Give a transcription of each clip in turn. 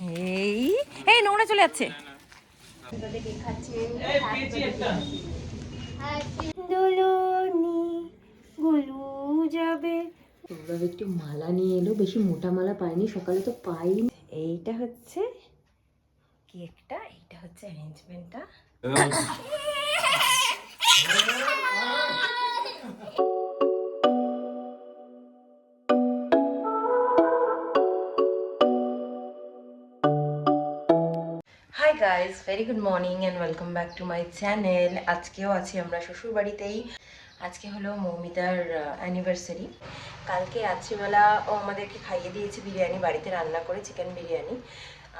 এই এই নোংরা চলে যাচ্ছে। সৌরভ একটু মালা নিয়ে এলো, বেশি মোটা মালা পাইনি, সকালে তো পাইনি। এইটা হচ্ছে কেকটা, এইটা হচ্ছে অ্যারেঞ্জমেন্টটা। Hi guys, very good morning and welcome back to my channel. আজকেও আছি আমরা শ্বশুর বাড়িতেই। আজকে হলো মৌমিতার অ্যানিভার্সারি। কালকে রাত্রিবেলা ও আমাদেরকে খাইয়ে দিয়েছে বিরিয়ানি, বাড়িতে রান্না করে চিকেন বিরিয়ানি।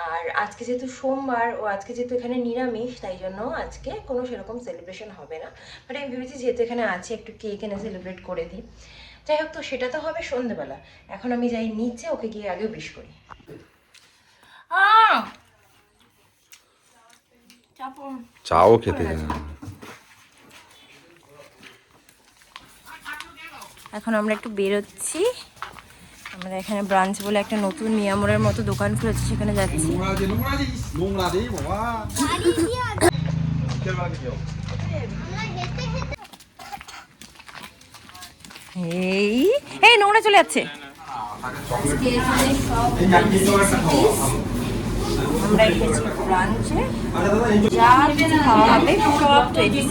আর আজকে যেহেতু সোমবার ও আজকে যেহেতু এখানে নিরামিষ, তাই জন্য আজকে কোনো সেরকম সেলিব্রেশন হবে না। বাট আমি ভেবেছি যেহেতু এখানে আছে একটু কেক এনে সেলিব্রেট করে দিই। যাই হোক, তো সেটা তো হবে সন্ধ্যেবেলা। এখন আমি যাই নিচে, ওকে গিয়ে আগে উইশ করি। চাও খেতে এখন আমরা একটু বেরোচ্ছি। আমাদের এখানে ব্রাঞ্চ বলে একটা নতুন মিয়ামোড়ের মতো দোকান খুলেছে, সেখানে যাচ্ছি। এই এই নোংরা চলে যাচ্ছে। আমরা এসেছি ব্রাঞ্চে, যা কিছু খাওয়া হবে সব 26।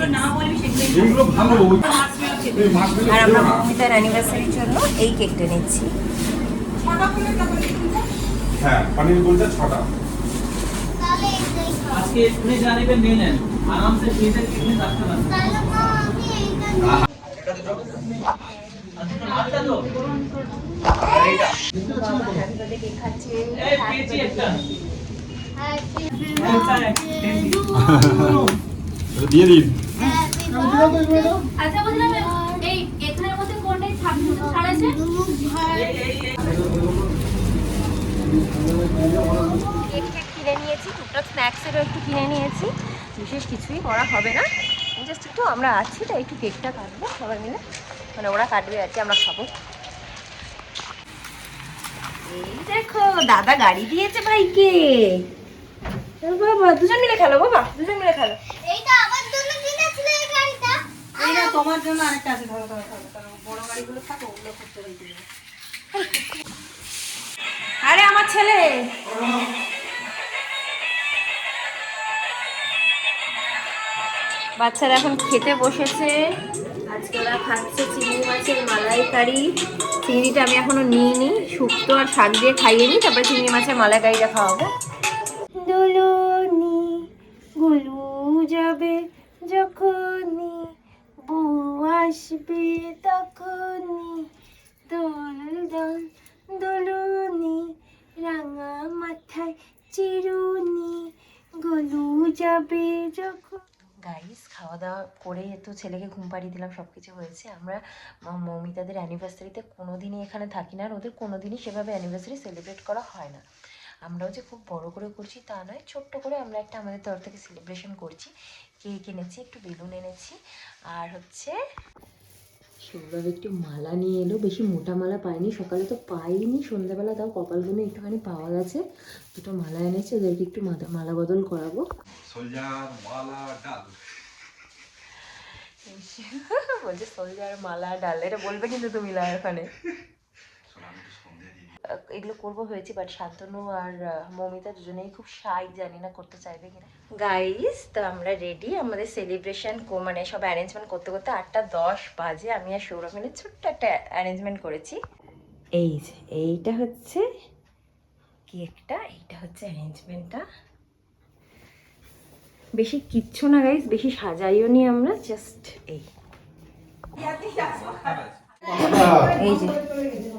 আর আমরা মৌমিতার অ্যানিভার্সারির জন্য এই কেকটা নিচ্ছি। হ্যাঁ, পনির বলতে 6টা। আজকে আপনি জানেন নিয়ে নেন আরামসে ফ্রিজে কিনে রাখতে পারেন। আচ্ছা তো বাবা হ্যাপি বার্থডে কেক খাচ্ছে। এই পেজি একটা দিয়ে দিন। আচ্ছা বুঝলাম, এই এখানের মধ্যে কোনটাই 26 ছাড় আছে? কেক কিনে নিয়েছি, টুকটাক স্ন্যাক্সেরও একটু কিনে নিয়েছি। বিশেষ কিছুই করা হবে না, জাস্ট একটু আমরা আছি তাই একটু কেকটা কাটবো সবাই মিলে, মানে ওরা কাটবে আর কি, আমরা খাবো। এই দেখো দাদা গাড়ি দিয়েছে ভাইকে। বাবা দুজন মিলে খেলো, বাবা দুজন মিলে খেলো। এইটা আমার জন্য কিনেছিলে এই গাড়িটা? এইটা তোমার জন্য আরেকটা আছে, ধরো ধরো ধরো, কারণ বড় গাড়িগুলো থাকে ওগুলো করতে হইতে। আরে আমার ছেলে বাচ্চারা এখন খেতে বসেছে। আজকে ওরা খাচ্ছে চিংড়ি মাছের মালাইকারি। চিংড়িটা আমি এখনো নিইনি, শুক্তো আর শাক দিয়ে খাইয়ে নিই, তারপরে চিংড়ি মাছের মালাইকারিটা খাওয়াবো। দোলনি গুলু যাবে যখনই, বউ আসবে তখনই, দোল দোল দোলনি, রাঙা মাথায় চিরুনি, গলু যাবে যখন। গাইস, খাওয়া দাওয়া করে তো ছেলেকে ঘুম পাড়িয়ে দিলাম, সব কিছু হয়েছে। আমরা মৌমিতাদের অ্যানিভার্সারিতে কোনো দিনই এখানে থাকি না, আর ওদের কোনো দিনই সেভাবে অ্যানিভার্সারি সেলিব্রেট করা হয় না। আমরাও যে খুব বড় করে করছি তা নয়, ছোট্ট করে আমরা একটা আমাদের তরফ থেকে সেলিব্রেশন করছি। কেক এনেছি, একটু বেলুন এনেছি, আর হচ্ছে সৌরভ একটু মালা নিয়ে এলো, বেশি মোটা মালা পাইনি, সকালে তো পাইনি, সন্ধ্যাবেলা তাও কপাল গুনে একটুখানি পাওয়া গেছে। দুটো মালা এনেছে, ওদেরকে একটু মালা বদল করাবো। বলছে সোলজার মালা ডাল, এটা বলবে কিন্তু তুমি না এখানে। এগুলো করবো হয়েছে, বাট শান্তনু আর মৌমিতা দুজনেই খুব শাই, জানি না করতে চাইবে কিনা। গাইস, তো আমরা রেডি, আমাদের সেলিব্রেশন মানে সব অ্যারেঞ্জমেন্ট করতে করতে 8টা 10 বাজে। আমি আর সৌরভ মিলে ছোট্ট একটা অ্যারেঞ্জমেন্ট করেছি। এই যে এইটা হচ্ছে কেকটা, এইটা হচ্ছে অ্যারেঞ্জমেন্টটা। বেশি কিচ্ছু না গাইস, বেশি সাজাইও নি আমরা, জাস্ট এই এই যে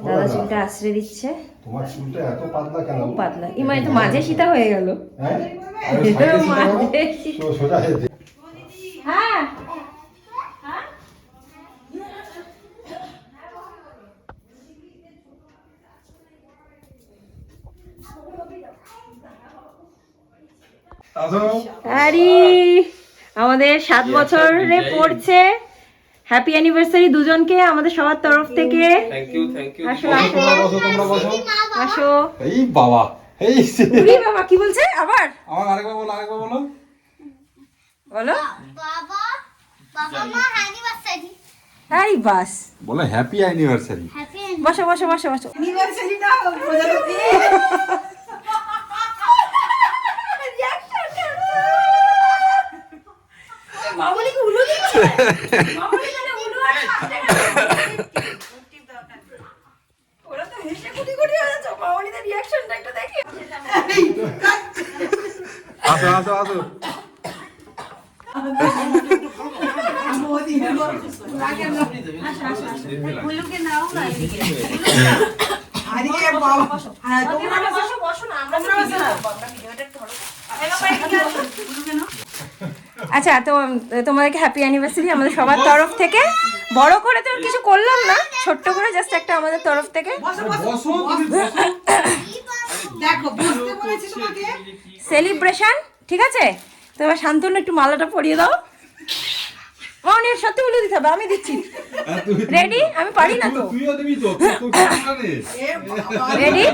দাদা চুলটা আশ্রয় দিচ্ছে। তোমার চুলটা এত পাতলা কেন? খুব পাতলা, ইমাই তো মাঝে সীতা হয়ে গেল। হ্যাঁ, হ্যাঁ আরে আমাদের 7 বছরে পড়ছে। হ্যাপি অ্যানিভার্সারি দুজনকে আমাদের সবার তরফ থেকে। Thank you thank you. আসো আসো আসো। এই বাবা, এই উরি বাবা কি বলছে আবার আমার আরেকবার বলো বলো বাবা বাবা মা অ্যানিভার্সারি আরে বাস বলো হ্যাপি অ্যানিভার্সারি। হ্যাপি বসো বসো বসো বসো ইউনিভার্সিটিটা বোঝা যাচ্ছে মামুনি কি উলু দিচ্ছে মামুনি কেন উলু আর ওরা তো হেসে কুটি কুটি হয়ে যাচ্ছে মামুনিদের রিঅ্যাকশনটা একটু দেখি আসো উলুকে নাও না এদিকে আরে বাবা হ্যাঁ তোমরা বসো বসো না আমরা ভিডিওটা ধরো আচ্ছা তো তোমাদেরকে হ্যাপি অ্যানিভার্সারি আমাদের সবার তরফ থেকে। বড় করে তো কিছু করলাম না, ছোট্ট করে জাস্ট একটা আমাদের তরফ থেকে দেখো বুঝতে বলেছি তোমাকে সেলিব্রেশন, ঠিক আছে? তো এবার শান্তনু একটু মালাটা পরিয়ে দাও। মামনি সত্যি উলু দিতে হবে, আমি দিচ্ছি। রেডি? আমি পারি না তো। তুইও দিবি তো রেডি?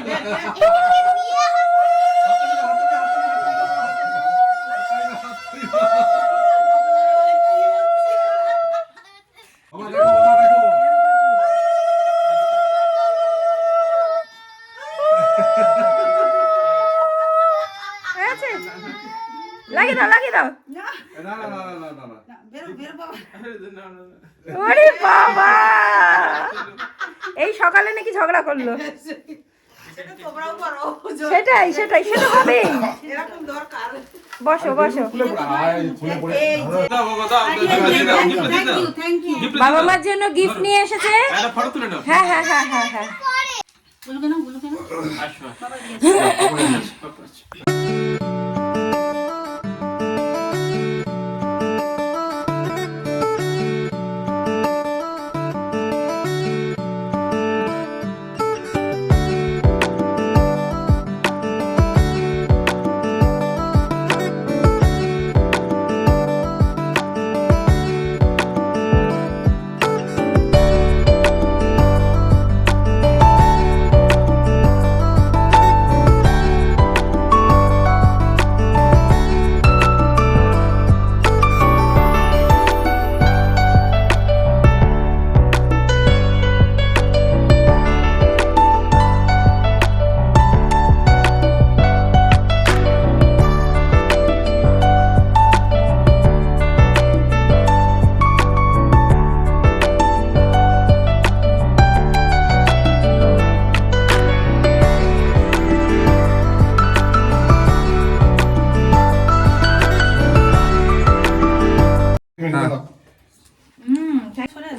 লাগিয়ে দাও লাগিয়ে দাও। বেরো বেরো বাবা ওরে বাবা, এই সকালে নাকি ঝগড়া করলো। সেটা তোমরাও করো সেটাই সেটাই সেটা হবে। এরকম দরকার বসো বসো। থ্যাংক ইউ বাবা মার জন্য গিফট নিয়ে এসেছে। হ্যাঁ হ্যাঁ হ্যাঁ হ্যাঁ হ্যাঁ বলো কেন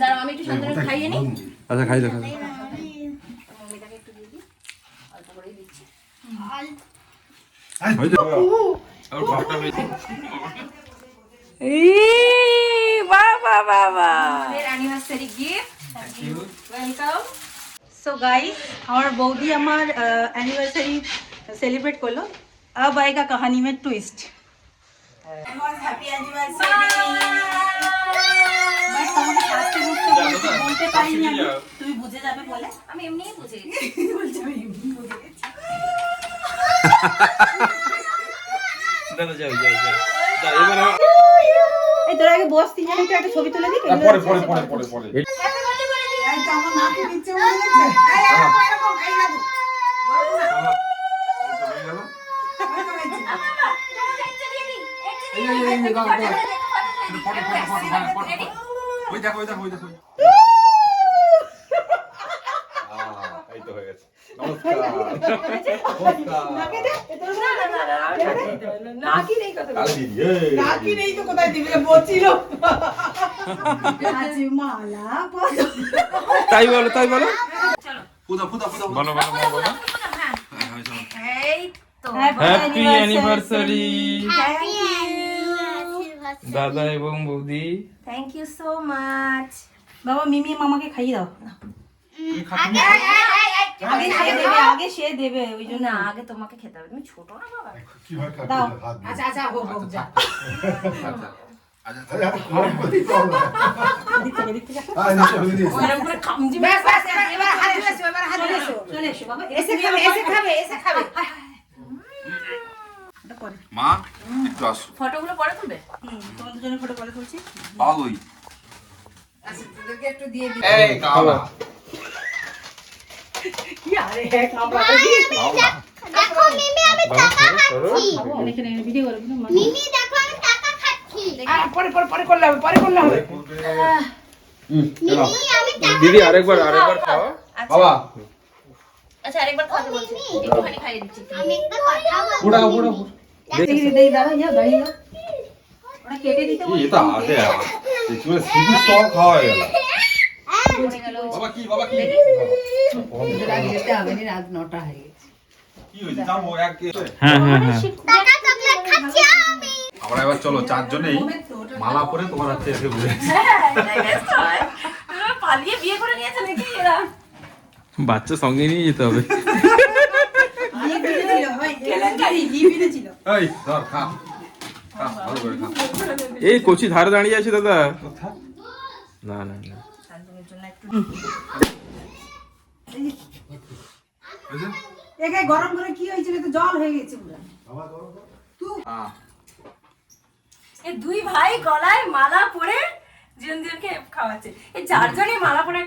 দাঁড়াও আমি একটু শান্তনু খাইয়ে নিই। আচ্ছা খাই দাও মমিটাকে একটু দিয়ে দিই, অল্প করেই দিচ্ছি। বাবা বাবা anniversary gift, welcome. So guys আমার বৌদি আমার एनिवर्सरी सेलिब्रेट করলো। अब आएगा कहानी में ट्विस्ट। Happy anniversary. मैं তোমাকে ফার্স্টে বলতে পারিনি আমি, তুমি বুঝে যাবে বলে আমি এমনিই বুঝে গেছি। বলছি আমি এমনি বুঝে গেছি। এই তোর আগে বস তিনজনে একটু একটা ছবি তুলে দিই। পরে এই তো আমার নাকে নিচে উঠে গেছে। এই এরকম এই লাগু। ওই দেখো এই তো হয়ে গেছে। নমস্কার নাকে দে তোর না না কি নেই কথা বল। নাকি নেই তো কোথায় দিবি বলছিল। আজ মালা পদ তাই বলো চলো ফুদা বলো এই তো হ্যাপি অ্যানিভার্সারি থ্যাংক ইউ দাদা এবং বৌদি। Thank you so much. বাবা মিমি মামাকে খাইয়ে দাও। আগে সে দেবে ওই জন্য না আগে তোমাকে খেতে হবে, তুমি ছোট না বাবা। দাও। আচ্ছা হোক যা। এরকম করে খামজি এবার হাত দিয়েছো চলে এসো বাবা এসে খাবে মা একটু আসো ফটোগুলো পরে তুলবে? তোমাদের জন্য ফটো পরে তুলছি। ভালোই একটু দিয়ে দিই। এই খাওয়া কি আরে হ্যাঁ খাবো। দেখো মিমি আমি টাকা খাচ্ছি এখানে ভিডিও করবি না? মিমি দেখো আমি টাকা খাচ্ছি পরে করলে হবে। মিমি আমি টাকা দিদি আরেকবার খাওয়া বাবা আচ্ছা আরেকবার খাওয়াতে বলছি, একটুখানি খাইয়ে দিচ্ছি। আমি একটা কথা বলবো পুড়াও পুড়াও দেই দাঁড়া যা দাঁড়িয়ে যা। ওটা কেটে দিতে বল। এটা আছে তুমি শুধু সব খাওয়া গেল বাবা কি যেতে হবে না, রাত 9টা হয়ে গেছে। কি হইছে যাবো এক টাকা চকলেট খাচ্ছি আমি আমরা এবার চলো চারজনেই মালা পরে তোমার হাতে এসে বসে পালিয়ে বিয়ে করে নিয়েছে নাকি এরা? বাচ্চা সঙ্গে নিয়ে যেতে হবে। ঘি ফিরেছিল ভাই, ঘি ফিরেছিল। এই ধর খা খা ভালো করে খা এই কচি ধারে দাঁড়িয়ে আছে দাদা। না না না বুঝছেন একে গরম করে কি হয়েছে, তো জল হয়ে গেছে পুরো। হ্যাঁ এই দুই ভাই গলায় মালা পরে জিয়নজিয়নকে খাওয়াচ্ছে। এই চারজনই মালা পরে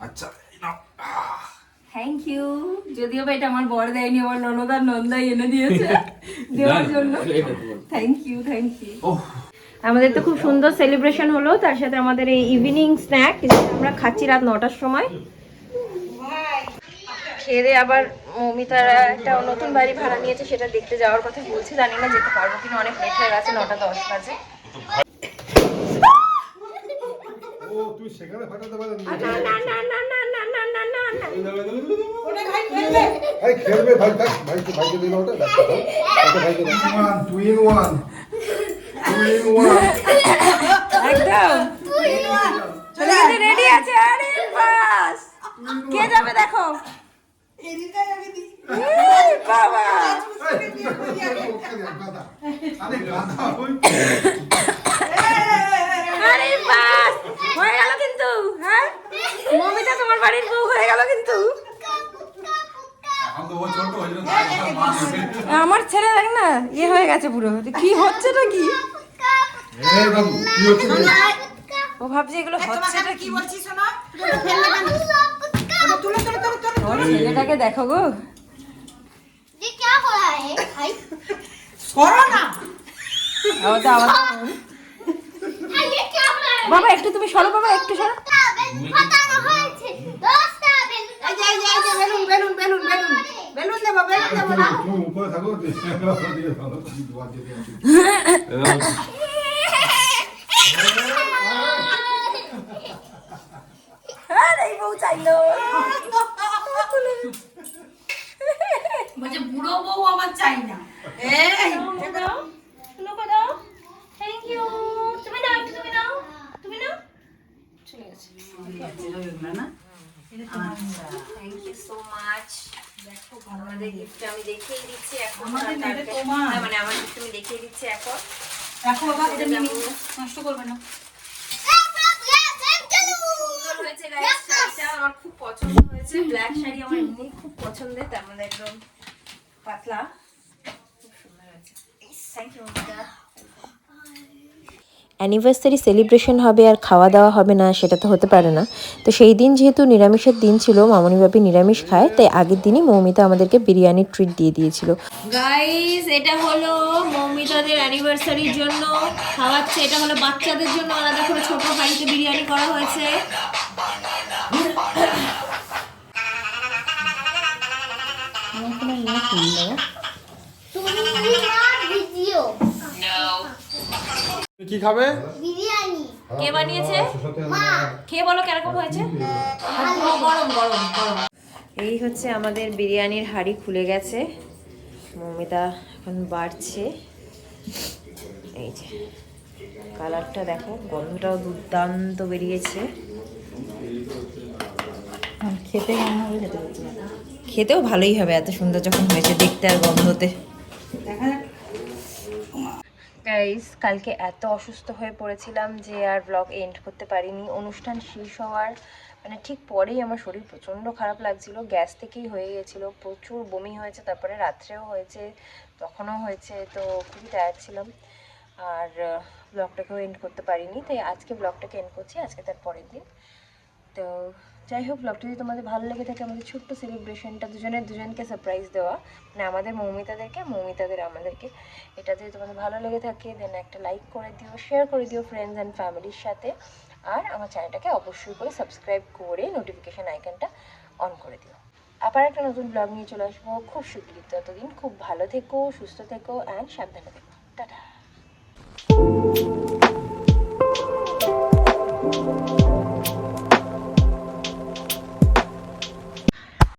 আচ্ছা এই নাও থ্যাংক ইউ। যদিও বা এটা আমার বর দেয়নি, আমার ননদ আর নন্দাই এনে দিয়েছে দেওয়ার জন্য। Thank you. আমাদের তো খুব সুন্দর সেলিব্রেশন হলো, তার সাথে আমাদের এই ইভিনিং স্ন্যাক আমরা খাচ্ছি রাত 9টার সময়। খেয়ে দিয়ে আবার মৌমিতারা একটা নতুন বাড়ি ভাড়া নিয়েছে, সেটা দেখতে যাওয়ার কথা বলছে। জানি না যেতে পারবো কিনা, অনেক লেট হয়ে গেছে, 9:10 বাজে। তুই সেখানে ফাটাতে পারবি না না না না না না না না না না। ভাই খেলবে ভাই দেখ ভাইকে দিল ওটা দেখ ওটা ভাইকে দেখ টু ইন ওয়ান একদম চলে রেডি আছে। আরে বাস কে যাবে দেখো। এই বাবা আরে বাস হয়ে গেল কিন্তু। হ্যাঁ মমিতা তোমার বাড়ির বউ হয়ে গেল কিন্তু। এখন তো ও ছোট হয়ে যাবে আমার ছেলে দেখ না ইয়ে হয়ে গেছে পুরো। কি হচ্ছেটা কি? একদম কি হচ্ছে ও ভাবছে এগুলো হচ্ছেটা কি। বলছিস শোনা? ওর ছেলেটাকে দেখো গো। ये क्या हो रहा है भाई সরো না। ও তো আবার ये क्या हो रहा है বাবা একটু তুমি সরো, বাবা একটু সরো। ফাটানো হয়েছে 10টা বেলুন বেলুন দেবো না। তুমি উপরে থাকো দিকে ভালো দুয়ার যেতে আছে আরে এই বউ চাইলো। বলছে বুড়ো বউ আমার চাই না। এই লোকো দাও। Thank you. তুমি দাও, একটু তুমি দাও। তুমি নাও। চলে গেছে। না থ্যাংক ইউ সো মাচ। দেখো আমাদের গিফট আমি দেখিয়ে দিচ্ছি এখন। আমাদের না, এটা তোমার। হ্যাঁ, মানে আমার gift আমি দেখিয়ে দিচ্ছি এখন। রাখো বাবা, এটা মিমি নষ্ট করবে না। সুন্দর হয়েছে গাইস, শাড়িটা আমার খুব পছন্দ হয়েছে। ব্ল্যাক শাড়ি আমার এমনি খুব পছন্দের, তার মধ্যে একদম পাতলা, খুব সুন্দর হয়েছে। Thank you Momita. Anniversary celebration হবে আর খাওয়া দাওয়া হবে না, সেটা তো হতে পারে না। তো সেই দিন যেহেতু নিরামিষের দিন ছিল, মামনি বাপি নিরামিষ খায়, তাই আগের দিনই মৌমিতা আমাদেরকে বিরিয়ানির ট্রিট দিয়ে দিয়েছিল। গাইস এটা হলো মৌমিতাদের অ্যানিভার্সারির জন্য খাওয়াচ্ছে। এটা হলো বাচ্চাদের জন্য আলাদা করে ছোট হাঁড়িতে বিরিয়ানি করা হয়েছে। ভিডিও কি খাবে বিরিয়ানি কে বানিয়েছে? মা খেয়ে বলো কেরকম হয়েছে। গরম গরম গরম। এই হচ্ছে আমাদের বিরিয়ানির হাঁড়ি খুলে গেছে, মৌমিতা এখন বাড়ছে। এই যে কালারটা দেখো, গন্ধটাও দুর্দান্ত বেরিয়েছে। খেতে কেমন হবে খেতে বলছি না। খেতেও ভালোই হবে, এত সুন্দর যখন হয়েছে দেখতে আর গন্ধতে। দেখা যাক। গাইস কালকে এত অসুস্থ হয়ে পড়েছিলাম যে আর ব্লগ এন্ড করতে পারিনি। অনুষ্ঠান শেষ হওয়ার মানে ঠিক পরেই আমার শরীর প্রচণ্ড খারাপ লাগছিল, গ্যাস থেকেই হয়ে গেছিলো, প্রচুর বমি হয়েছে, তারপরে রাত্রেও হয়েছে, তখনও হয়েছে, তো খুবই টায়ার্ড ছিলাম। আর ব্লগটাকেও এন্ড করতে পারিনি, তাই আজকে ব্লগটাকে এন্ড করছি, আজকে তার পরের দিন। তো যাই হোক, ব্লগটা যদি তোমাদের ভালো লেগে থাকে, আমাদের ছোট্ট সেলিব্রেশনটা দুজনকে সারপ্রাইজ দেওয়া, মানে আমাদের মৌমিতাদেরকে, মৌমিতাদের আমাদেরকে, এটা যদি তোমাদের ভালো লেগে থাকে দেন একটা লাইক করে দিও, শেয়ার করে দিও ফ্রেন্ডস অ্যান্ড ফ্যামিলির সাথে। আর আমার চ্যানেলটাকে অবশ্যই করে সাবস্ক্রাইব করে নোটিফিকেশান আইকনটা অন করে দিও। আবার একটা নতুন ব্লগ নিয়ে চলে আসবো খুব শীঘ্রই। ততদিন খুব ভালো থেকো, সুস্থ থেকো অ্যান্ড সাবধানে থেকো। টাটা।